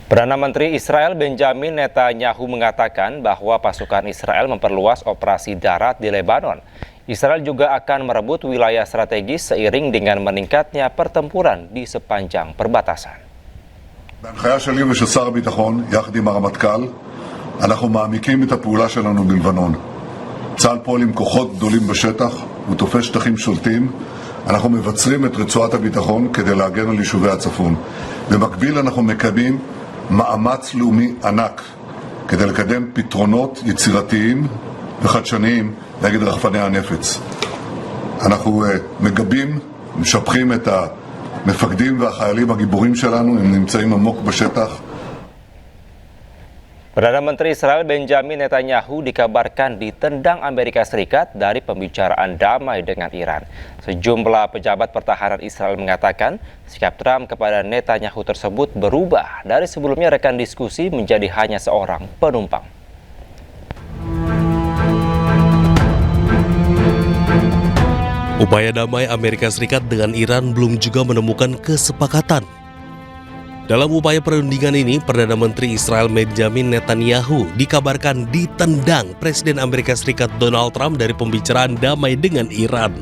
Perdana Menteri Israel Benjamin Netanyahu mengatakan bahwa pasukan Israel memperluas operasi darat di Lebanon. Israel juga akan merebut wilayah strategis seiring dengan meningkatnya pertempuran di sepanjang perbatasan. בהנחיה שלי ושל שר הביטחון, יחד עם הרמטכ"ל, אנחנו מעמיקים את הפעולה שלנו בלבנון. צה"ל פועל עם כוחות גדולים בשטח, הוא תופס שטחים שולטים. אנחנו מבצרים את רצועת הביטחון כדי להגן על יישובי הצפון. במקביל אנחנו מקדמים מאמץ לאומי ענק כדי לקדם פתרונות יצירתיים וחדשניים נגד רחפני הנפץ. אנחנו מגבים, משבחים את המפקדים והחיילים הגיבורים שלנו, הם נמצאים עמוק בשטח. Perdana Menteri Israel Benjamin Netanyahu dikabarkan ditendang Amerika Serikat dari pembicaraan damai dengan Iran. Sejumlah pejabat pertahanan Israel mengatakan sikap Trump kepada Netanyahu tersebut berubah dari sebelumnya rekan diskusi menjadi hanya seorang penumpang. Upaya damai Amerika Serikat dengan Iran belum juga menemukan kesepakatan. Dalam upaya perundingan ini, Perdana Menteri Israel Benjamin Netanyahu dikabarkan ditendang Presiden Amerika Serikat Donald Trump dari pembicaraan damai dengan Iran.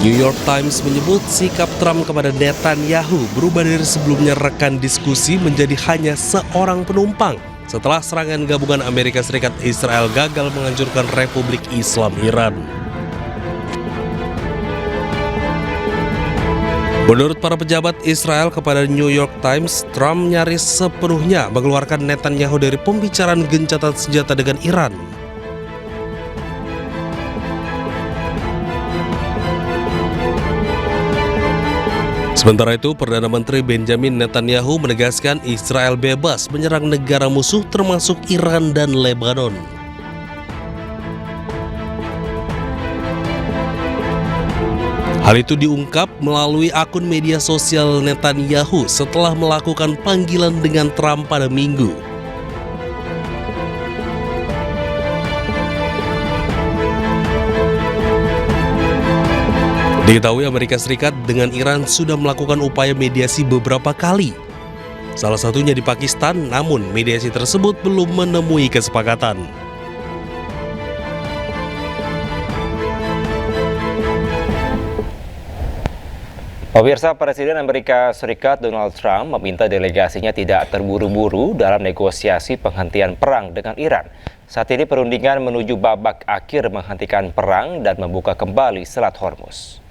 New York Times menyebut sikap Trump kepada Netanyahu berubah dari sebelumnya rekan diskusi menjadi hanya seorang penumpang setelah serangan gabungan Amerika Serikat Israel gagal menghancurkan Republik Islam Iran. Menurut para pejabat Israel kepada New York Times, Trump nyaris sepenuhnya mengeluarkan Netanyahu dari pembicaraan gencatan senjata dengan Iran. Sementara itu, Perdana Menteri Benjamin Netanyahu menegaskan Israel bebas menyerang negara musuh termasuk Iran dan Lebanon. Hal itu diungkap melalui akun media sosial Netanyahu setelah melakukan panggilan dengan Trump pada Minggu. Diketahui Amerika Serikat dengan Iran sudah melakukan upaya mediasi beberapa kali. Salah satunya di Pakistan, namun mediasi tersebut belum menemui kesepakatan. Pemirsa, Presiden Amerika Serikat Donald Trump meminta delegasinya tidak terburu-buru dalam negosiasi penghentian perang dengan Iran. Saat ini perundingan menuju babak akhir menghentikan perang dan membuka kembali Selat Hormuz.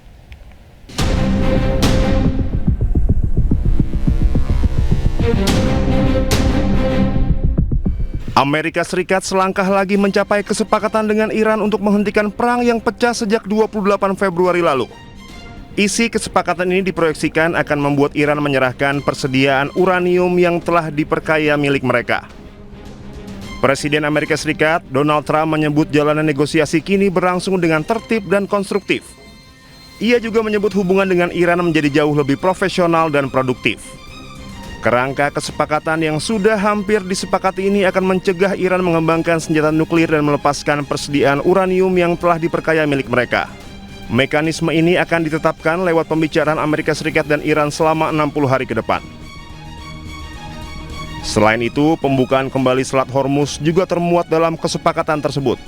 Amerika Serikat selangkah lagi mencapai kesepakatan dengan Iran untuk menghentikan perang yang pecah sejak 28 Februari lalu. Isi kesepakatan ini diproyeksikan akan membuat Iran menyerahkan persediaan uranium yang telah diperkaya milik mereka. Presiden Amerika Serikat Donald Trump menyebut jalanan negosiasi kini berlangsung dengan tertib dan konstruktif. Ia juga menyebut hubungan dengan Iran menjadi jauh lebih profesional dan produktif. Kerangka kesepakatan yang sudah hampir disepakati ini akan mencegah Iran mengembangkan senjata nuklir dan melepaskan persediaan uranium yang telah diperkaya milik mereka. Mekanisme ini akan ditetapkan lewat pembicaraan Amerika Serikat dan Iran selama 60 hari ke depan. Selain itu, pembukaan kembali Selat Hormuz juga termuat dalam kesepakatan tersebut.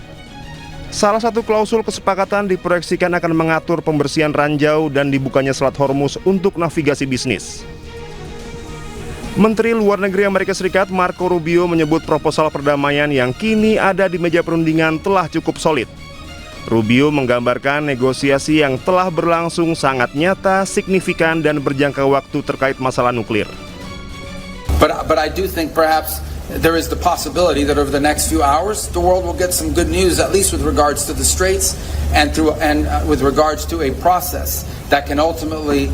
Salah satu klausul kesepakatan diproyeksikan akan mengatur pembersihan ranjau dan dibukanya Selat Hormuz untuk navigasi bisnis. Menteri Luar Negeri Amerika Serikat Marco Rubio menyebut proposal perdamaian yang kini ada di meja perundingan telah cukup solid. Rubio menggambarkan negosiasi yang telah berlangsung sangat nyata, signifikan, dan berjangka waktu terkait masalah nuklir. But I do think perhaps there is the possibility that over the next few hours the world will get some good news, at least with regards to the Straits and with regards to a process that can ultimately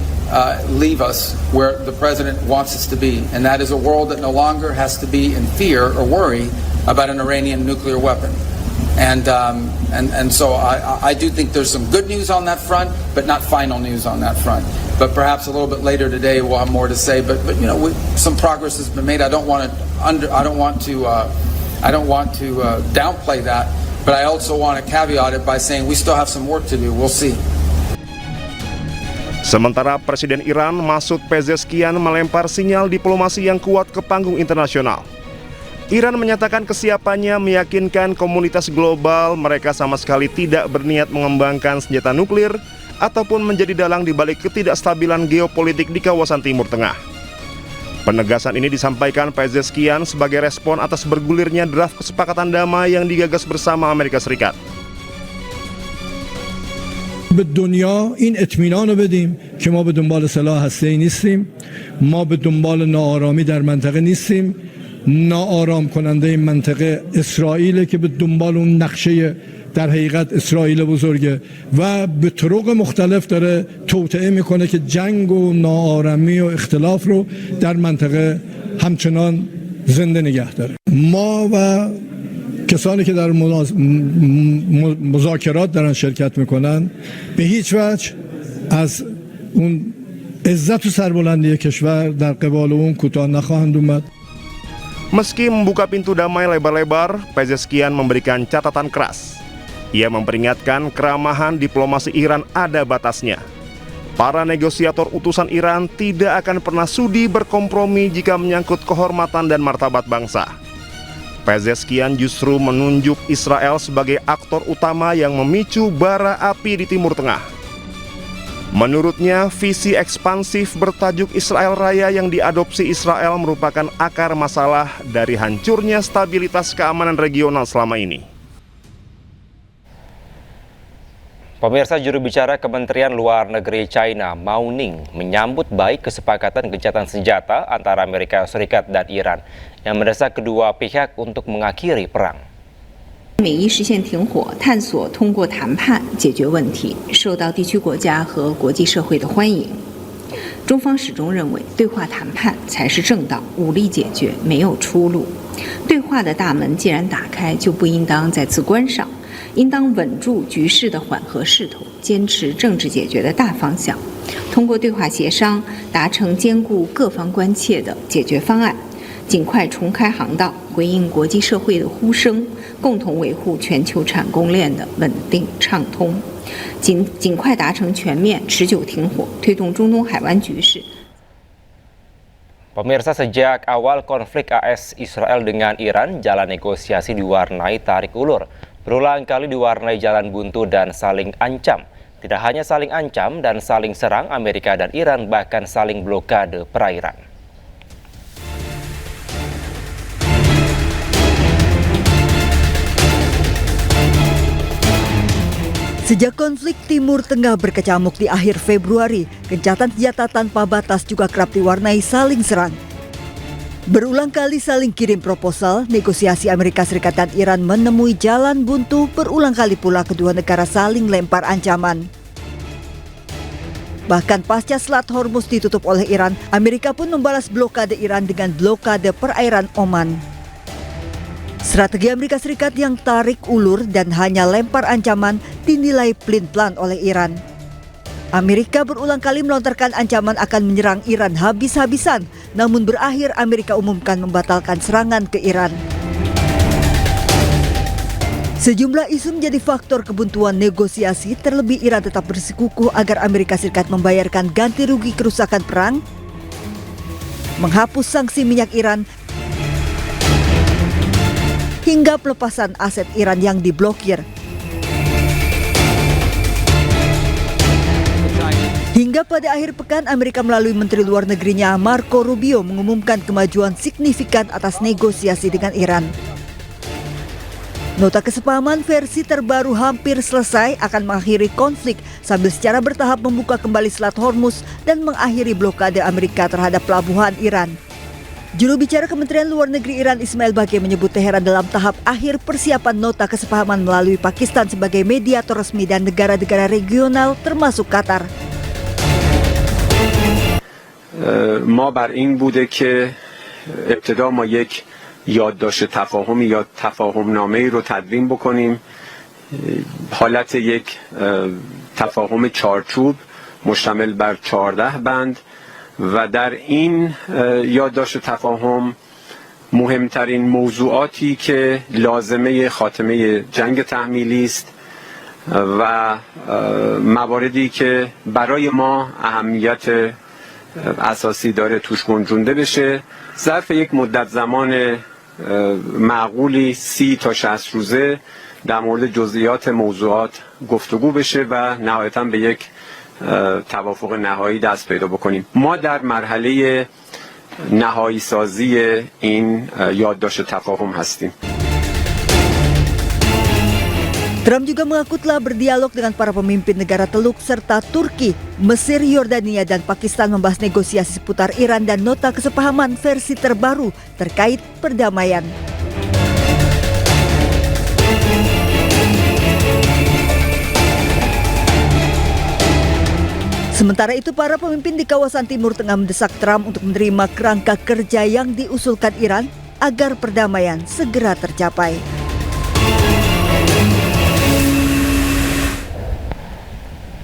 leave us where the president wants us to be, and that is a world that no longer has to be in fear or worry about an Iranian nuclear weapon. And so I do think there's some good news on that front, but not final news on that front. But perhaps a little bit later today we'll have more to say. But you know, some progress has been made. I don't want to downplay that. But I also want to caveat it by saying we still have some work to do. We'll see. Sementara Presiden Iran Masoud Pezeshkian melempar sinyal diplomasi yang kuat ke panggung internasional. Iran menyatakan kesiapannya meyakinkan komunitas global mereka sama sekali tidak berniat mengembangkan senjata nuklir ataupun menjadi dalang di balik ketidakstabilan geopolitik di kawasan Timur Tengah. Penegasan ini disampaikan Pezeshkian sebagai respon atas bergulirnya draft kesepakatan damai yang digagas bersama Amerika Serikat. به دنیا این اطمینان رو بدیم که ما به دنبال سلاح هسته‌ای نیستیم، ما به دنبال ناآرامی در منطقه نیستیم. ناآرام کننده این منطقه اسرائیل که به دنبال اون نقشه در حقیقت اسرائیل بزرگه و به طرق مختلف داره توطئه میکنه که جنگ و ناآرامی و اختلاف رو در منطقه همچنان زنده نگه داره. ما و کسانی که در مذاکرات دارن شرکت میکنن به هیچ وجه از اون عزت و سربلندی کشور در قبال اون کوتاه نخواهند اومد. Meski membuka pintu damai lebar-lebar, Pezeshkian memberikan catatan keras. Ia memperingatkan keramahan diplomasi Iran ada batasnya. Para negosiator utusan Iran tidak akan pernah sudi berkompromi jika menyangkut kehormatan dan martabat bangsa. Pezeshkian justru menunjuk Israel sebagai aktor utama yang memicu bara api di Timur Tengah. Menurutnya, visi ekspansif bertajuk Israel Raya yang diadopsi Israel merupakan akar masalah dari hancurnya stabilitas keamanan regional selama ini. Pemirsa, juru bicara Kementerian Luar Negeri China, Mao Ning, menyambut baik kesepakatan gencatan senjata antara Amerika Serikat dan Iran yang mendesak kedua pihak untuk mengakhiri perang. 美伊实现停火，探索通过谈判解决问题，受到地区国家和国际社会的欢迎。中方始终认为，对话谈判才是正道，武力解决没有出路。对话的大门既然打开，就不应当再次关上，应当稳住局势的缓和势头，坚持政治解决的大方向，通过对话协商达成兼顾各方关切的解决方案。 尽快重开航道，回应国际社会的呼声，共同维护全球产供链的稳定畅通，尽快达成全面持久停火，推动中东海湾局势。 Pemirsa, sejak awal konflik AS Israel dengan Iran, jalan negosiasi diwarnai tarik ulur, berulang kali diwarnai jalan buntu dan saling ancam. Tidak hanya saling ancam dan saling serang, Amerika dan Iran bahkan saling blokade perairan. Sejak konflik Timur Tengah berkecamuk di akhir Februari, gencatan senjata tanpa batas juga kerap diwarnai saling serang. Berulang kali saling kirim proposal, negosiasi Amerika Serikat dan Iran menemui jalan buntu, berulang kali pula kedua negara saling lempar ancaman. Bahkan pasca Selat Hormuz ditutup oleh Iran, Amerika pun membalas blokade Iran dengan blokade perairan Oman. Strategi Amerika Serikat yang tarik ulur dan hanya lempar ancaman dinilai pelin-pelan oleh Iran. Amerika berulang kali melontarkan ancaman akan menyerang Iran habis-habisan, namun berakhir Amerika umumkan membatalkan serangan ke Iran. Sejumlah isu menjadi faktor kebuntuan negosiasi, terlebih Iran tetap bersikukuh agar Amerika Serikat membayarkan ganti rugi kerusakan perang, menghapus sanksi minyak Iran, hingga pelepasan aset Iran yang diblokir. Hingga pada akhir pekan, Amerika melalui Menteri Luar Negerinya Marco Rubio mengumumkan kemajuan signifikan atas negosiasi dengan Iran. Nota kesepahaman versi terbaru hampir selesai akan mengakhiri konflik sambil secara bertahap membuka kembali Selat Hormuz dan mengakhiri blokade Amerika terhadap pelabuhan Iran. Juru bicara Kementerian Luar Negeri Iran Ismail Baqi menyebut Teheran dalam tahap akhir persiapan nota kesepahaman melalui Pakistan sebagai mediator resmi dan negara-negara regional termasuk Qatar. ما بر این بوده که ابتدا ما یک یادداشت تفاهمی یا تفاهم نامه‌ای رو تدوین بکنیم، حالت یک تفاهم چارچوب مشتمل بر 14 بند و در این یادداشت تفاهم مهمترین موضوعاتی که لازمه خاتمه جنگ تحمیلی است و مواردی که برای ما اهمیت اساسی داره توش گنجونده بشه. ظرف یک مدت زمان معقولی 30 تا 60 روزه در مورد جزئیات موضوعات گفتگو بشه و نهایتاً به یک توافق نهایی دست پیدا بکنیم. ما در مرحله نهایی سازی این یادداشت تفاهم هستیم. Trump juga mengaku telah berdialog dengan para pemimpin negara Teluk serta Turki, Mesir, Yordania, dan Pakistan membahas negosiasi seputar Iran dan nota kesepahaman versi terbaru terkait perdamaian. Sementara itu, para pemimpin di kawasan Timur Tengah mendesak Trump untuk menerima kerangka kerja yang diusulkan Iran agar perdamaian segera tercapai.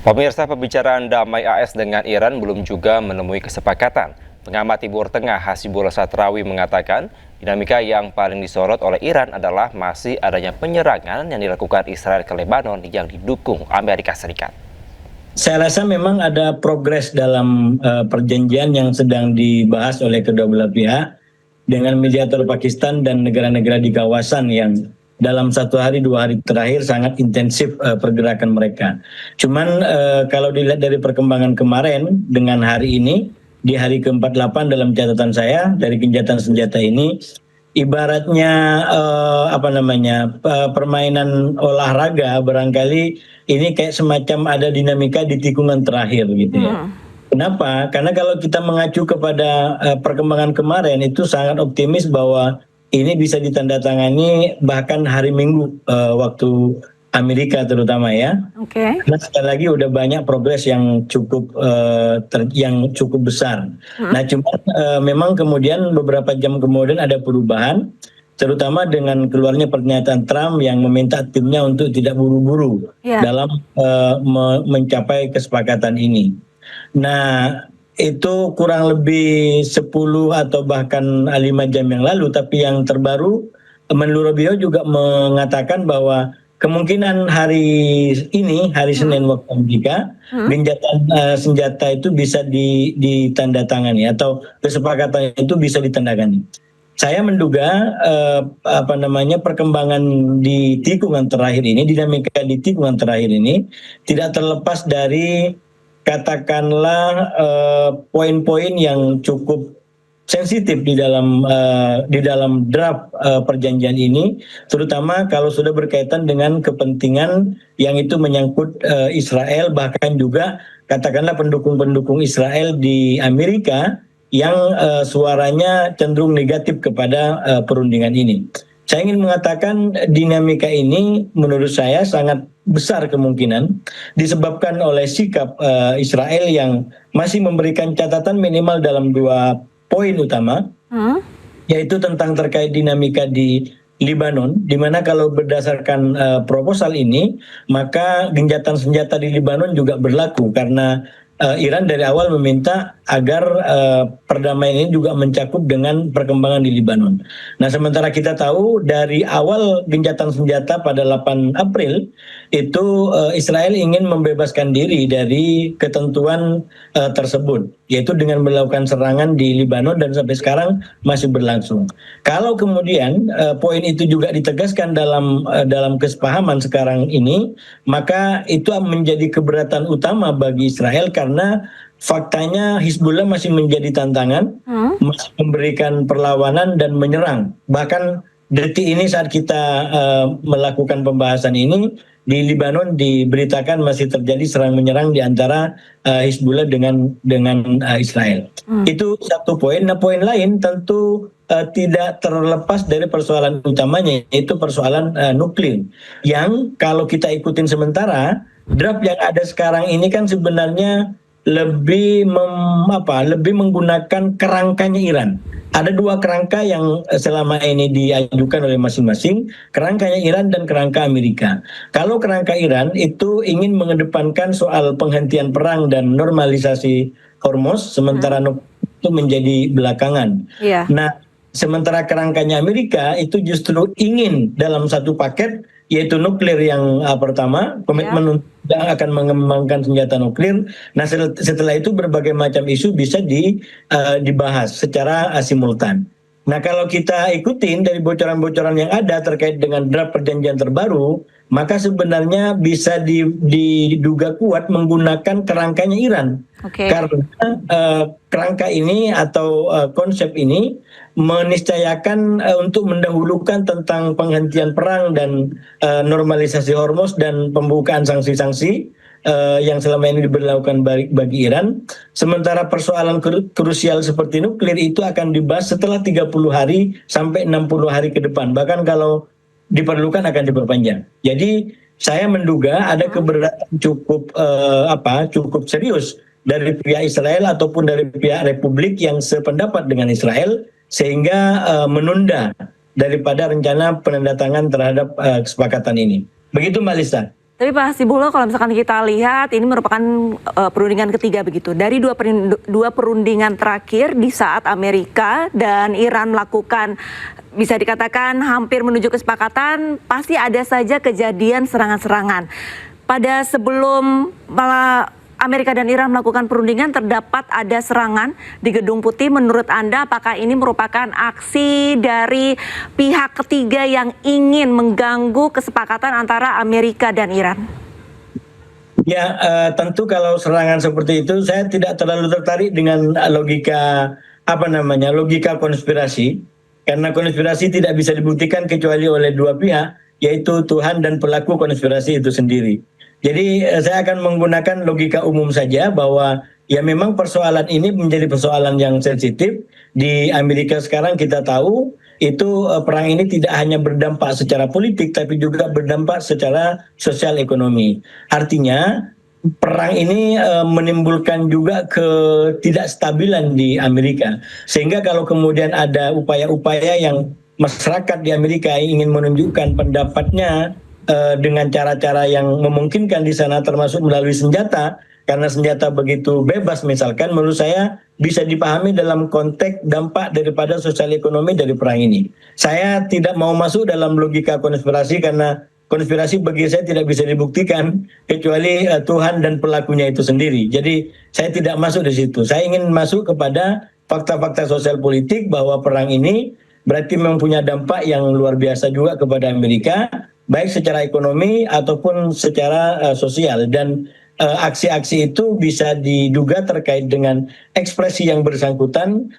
Pemirsa, pembicaraan damai AS dengan Iran belum juga menemui kesepakatan. Pengamat Timur Tengah Hasibullah Satrawi mengatakan dinamika yang paling disorot oleh Iran adalah masih adanya penyerangan yang dilakukan Israel ke Lebanon yang didukung Amerika Serikat. Saya rasa memang ada progres dalam perjanjian yang sedang dibahas oleh kedua belah pihak dengan mediator Pakistan dan negara-negara di kawasan yang dalam 1 hari 2 hari terakhir sangat intensif pergerakan mereka. Cuman kalau dilihat dari perkembangan kemarin dengan hari ini, di hari ke-48 dalam catatan saya dari gencatan senjata ini, ibaratnya permainan olahraga barangkali ini kayak semacam ada dinamika di tikungan terakhir gitu ya. Kenapa? Karena kalau kita mengacu kepada perkembangan kemarin itu sangat optimis bahwa ini bisa ditandatangani bahkan hari Minggu waktu Amerika terutama ya. Oke. Nah, sekali lagi udah banyak progres yang cukup besar. Nah, cuma memang kemudian beberapa jam kemudian ada perubahan, terutama dengan keluarnya pernyataan Trump yang meminta timnya untuk tidak buru-buru dalam mencapai kesepakatan ini. Nah, itu kurang lebih 10 atau bahkan 5 jam yang lalu, tapi yang terbaru menlu Rubio juga mengatakan bahwa kemungkinan hari ini, hari Senin waktu Amerika, gencatan senjata itu bisa ditandatangani atau kesepakatan itu bisa ditandangani. Saya menduga perkembangan di tikungan terakhir ini, dinamika di tikungan terakhir ini tidak terlepas dari katakanlah poin-poin yang cukup sensitif di dalam draft perjanjian ini, terutama kalau sudah berkaitan dengan kepentingan yang itu menyangkut Israel, bahkan juga katakanlah pendukung-pendukung Israel di Amerika yang suaranya cenderung negatif kepada perundingan ini. Saya ingin mengatakan dinamika ini menurut saya sangat besar kemungkinan disebabkan oleh sikap Israel yang masih memberikan catatan minimal dalam 2 poin utama, yaitu tentang terkait dinamika di Lebanon, di mana kalau berdasarkan proposal ini, maka gencatan senjata di Lebanon juga berlaku karena Iran dari awal meminta agar perdamaian ini juga mencakup dengan perkembangan di Lebanon. Nah, sementara kita tahu dari awal gencatan senjata pada 8 April itu Israel ingin membebaskan diri dari ketentuan tersebut, yaitu dengan melakukan serangan di Lebanon dan sampai sekarang masih berlangsung. Kalau kemudian poin itu juga ditegaskan dalam kesepahaman sekarang ini, maka itu menjadi keberatan utama bagi Israel karena faktanya Hizbullah masih menjadi tantangan, masih memberikan perlawanan dan menyerang. Bahkan detik ini saat kita melakukan pembahasan ini, di Lebanon diberitakan masih terjadi serang menyerang di antara Hizbullah dengan Israel. Itu satu poin. Nah, poin lain tentu tidak terlepas dari persoalan utamanya, yaitu persoalan nuklir. Yang kalau kita ikutin sementara, draft yang ada sekarang ini kan sebenarnya lebih menggunakan kerangkanya Iran. Ada 2 kerangka yang selama ini diajukan oleh masing-masing, kerangkanya Iran dan kerangka Amerika. Kalau kerangka Iran itu ingin mengedepankan soal penghentian perang dan normalisasi Hormuz, sementara itu menjadi belakangan. Nah, sementara kerangkanya Amerika itu justru ingin dalam satu paket yaitu nuklir yang pertama, komitmen untuk tidak akan mengembangkan senjata nuklir. Nah, setelah itu berbagai macam isu bisa dibahas secara simultan. Nah, kalau kita ikutin dari bocoran-bocoran yang ada terkait dengan draft perjanjian terbaru, maka sebenarnya bisa diduga kuat menggunakan kerangkanya Iran. Karena kerangka ini atau konsep ini meniscayakan untuk mendahulukan tentang penghentian perang dan normalisasi Hormuz dan pembukaan sanksi-sanksi yang selama ini diberlakukan bagi Iran. Sementara persoalan krusial seperti nuklir itu akan dibahas setelah 30 hari sampai 60 hari ke depan. Bahkan kalau diperlukan akan diperpanjang. Jadi saya menduga ada keberatan cukup serius dari pihak Israel ataupun dari pihak Republik yang sependapat dengan Israel sehingga menunda daripada rencana penandatangan terhadap kesepakatan ini. Begitu Mbak Lisa. Tapi Pak Hasibullah, kalau misalkan kita lihat ini merupakan perundingan ketiga begitu. Dari dua perundingan terakhir di saat Amerika dan Iran melakukan, bisa dikatakan hampir menuju kesepakatan, pasti ada saja kejadian serangan-serangan. Pada sebelum Amerika dan Iran melakukan perundingan, terdapat ada serangan di Gedung Putih. Menurut Anda, apakah ini merupakan aksi dari pihak ketiga yang ingin mengganggu kesepakatan antara Amerika dan Iran? Ya, tentu kalau serangan seperti itu, saya tidak terlalu tertarik dengan logika konspirasi, karena konspirasi tidak bisa dibuktikan kecuali oleh dua pihak, yaitu Tuhan dan pelaku konspirasi itu sendiri. Jadi saya akan menggunakan logika umum saja bahwa ya memang persoalan ini menjadi persoalan yang sensitif. Di Amerika sekarang kita tahu itu perang ini tidak hanya berdampak secara politik tapi juga berdampak secara sosial ekonomi. Artinya perang ini menimbulkan juga ketidakstabilan di Amerika. Sehingga kalau kemudian ada upaya-upaya yang masyarakat di Amerika ingin menunjukkan pendapatnya dengan cara-cara yang memungkinkan di sana termasuk melalui senjata, karena senjata begitu bebas misalkan, menurut saya bisa dipahami dalam konteks dampak daripada sosial ekonomi dari perang ini. Saya tidak mau masuk dalam logika konspirasi karena konspirasi bagi saya tidak bisa dibuktikan kecuali Tuhan dan pelakunya itu sendiri. Jadi saya tidak masuk di situ. Saya ingin masuk kepada fakta-fakta sosial politik bahwa perang ini berarti mempunyai dampak yang luar biasa juga kepada Amerika, baik secara ekonomi ataupun secara sosial. Dan aksi-aksi itu bisa diduga terkait dengan ekspresi yang bersangkutan,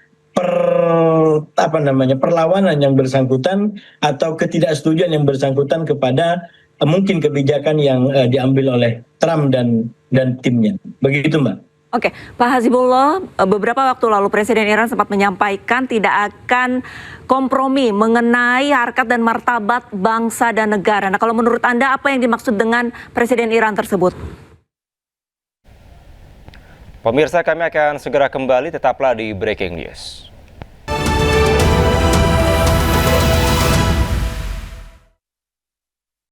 perlawanan yang bersangkutan atau ketidaksetujuan yang bersangkutan kepada mungkin kebijakan yang diambil oleh Trump dan timnya. Begitu Mbak. Oke, Pak Hasibullah, beberapa waktu lalu Presiden Iran sempat menyampaikan tidak akan kompromi mengenai harkat dan martabat bangsa dan negara. Nah, kalau menurut Anda apa yang dimaksud dengan Presiden Iran tersebut? Pemirsa, kami akan segera kembali, tetaplah di Breaking News.